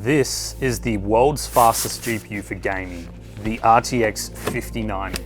This is the world's fastest GPU for gaming. the RTX 5090.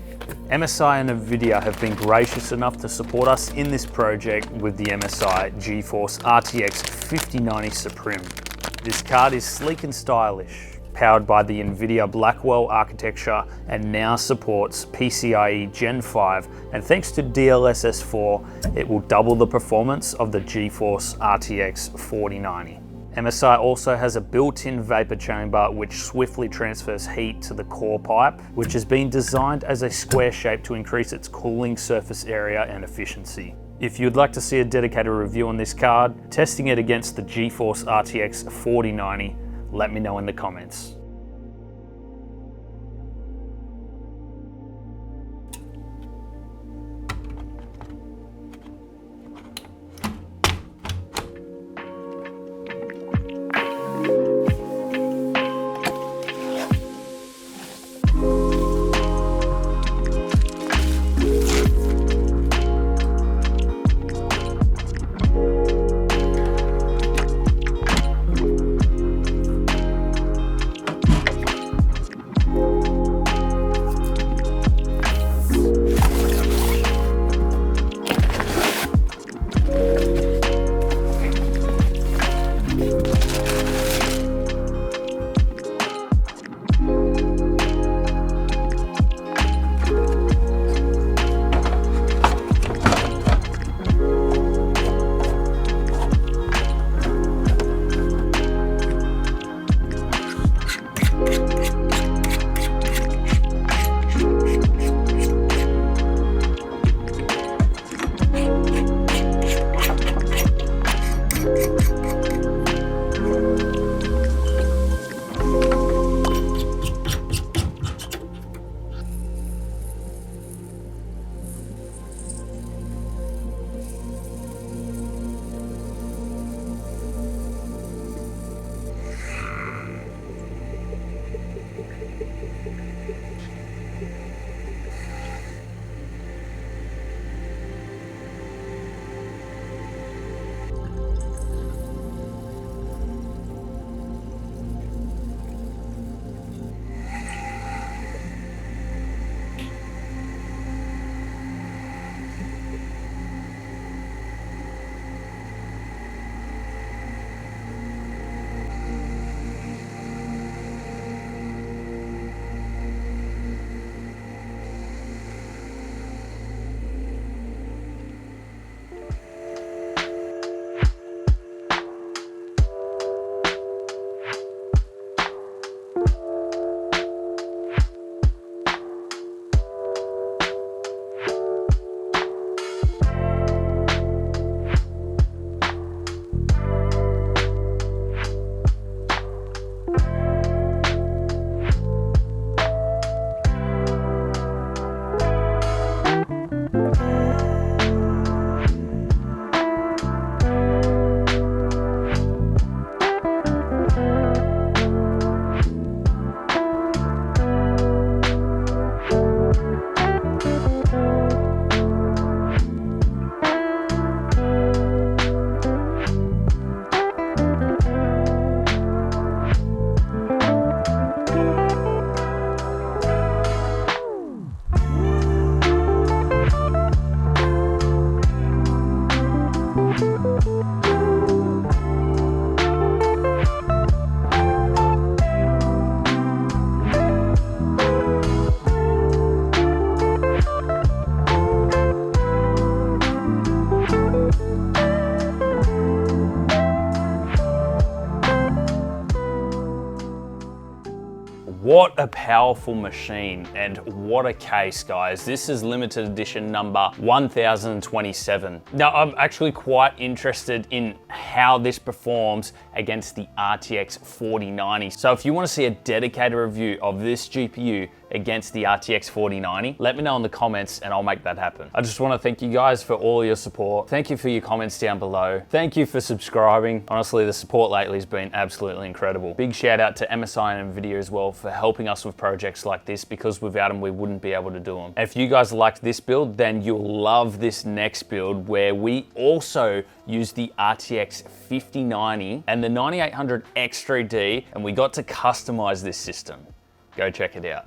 MSI and NVIDIA have been gracious enough to support us in this project with the MSI GeForce RTX 5090 Suprim. This card is sleek and stylish, powered by the NVIDIA Blackwell architecture, and now supports PCIe Gen 5, and thanks to DLSS 4, it will double the performance of the GeForce RTX 4090. MSI also has a built-in vapor chamber which swiftly transfers heat to the core pipe, which has been designed as a square shape to increase its cooling surface area and efficiency. If you'd like to see a dedicated review on this card, testing it against the GeForce RTX 4090, let me know in the comments. What a powerful machine, and what a case, guys. This is limited edition number 1027. Now, I'm actually quite interested in how this performs against the RTX 4090. So if you want to see a dedicated review of this GPU against the RTX 4090, let me know in the comments and I'll make that happen. I just want to thank you guys for all your support. Thank you for your comments down below. Thank you for subscribing. Honestly, the support lately has been absolutely incredible. Big shout out to MSI and NVIDIA as well for helping us with projects like this, because without them we wouldn't be able to do them. If you guys liked this build, then you'll love this next build where we also use the RTX 5090 and the 9800X3D, and we got to customize this system. Go check it out.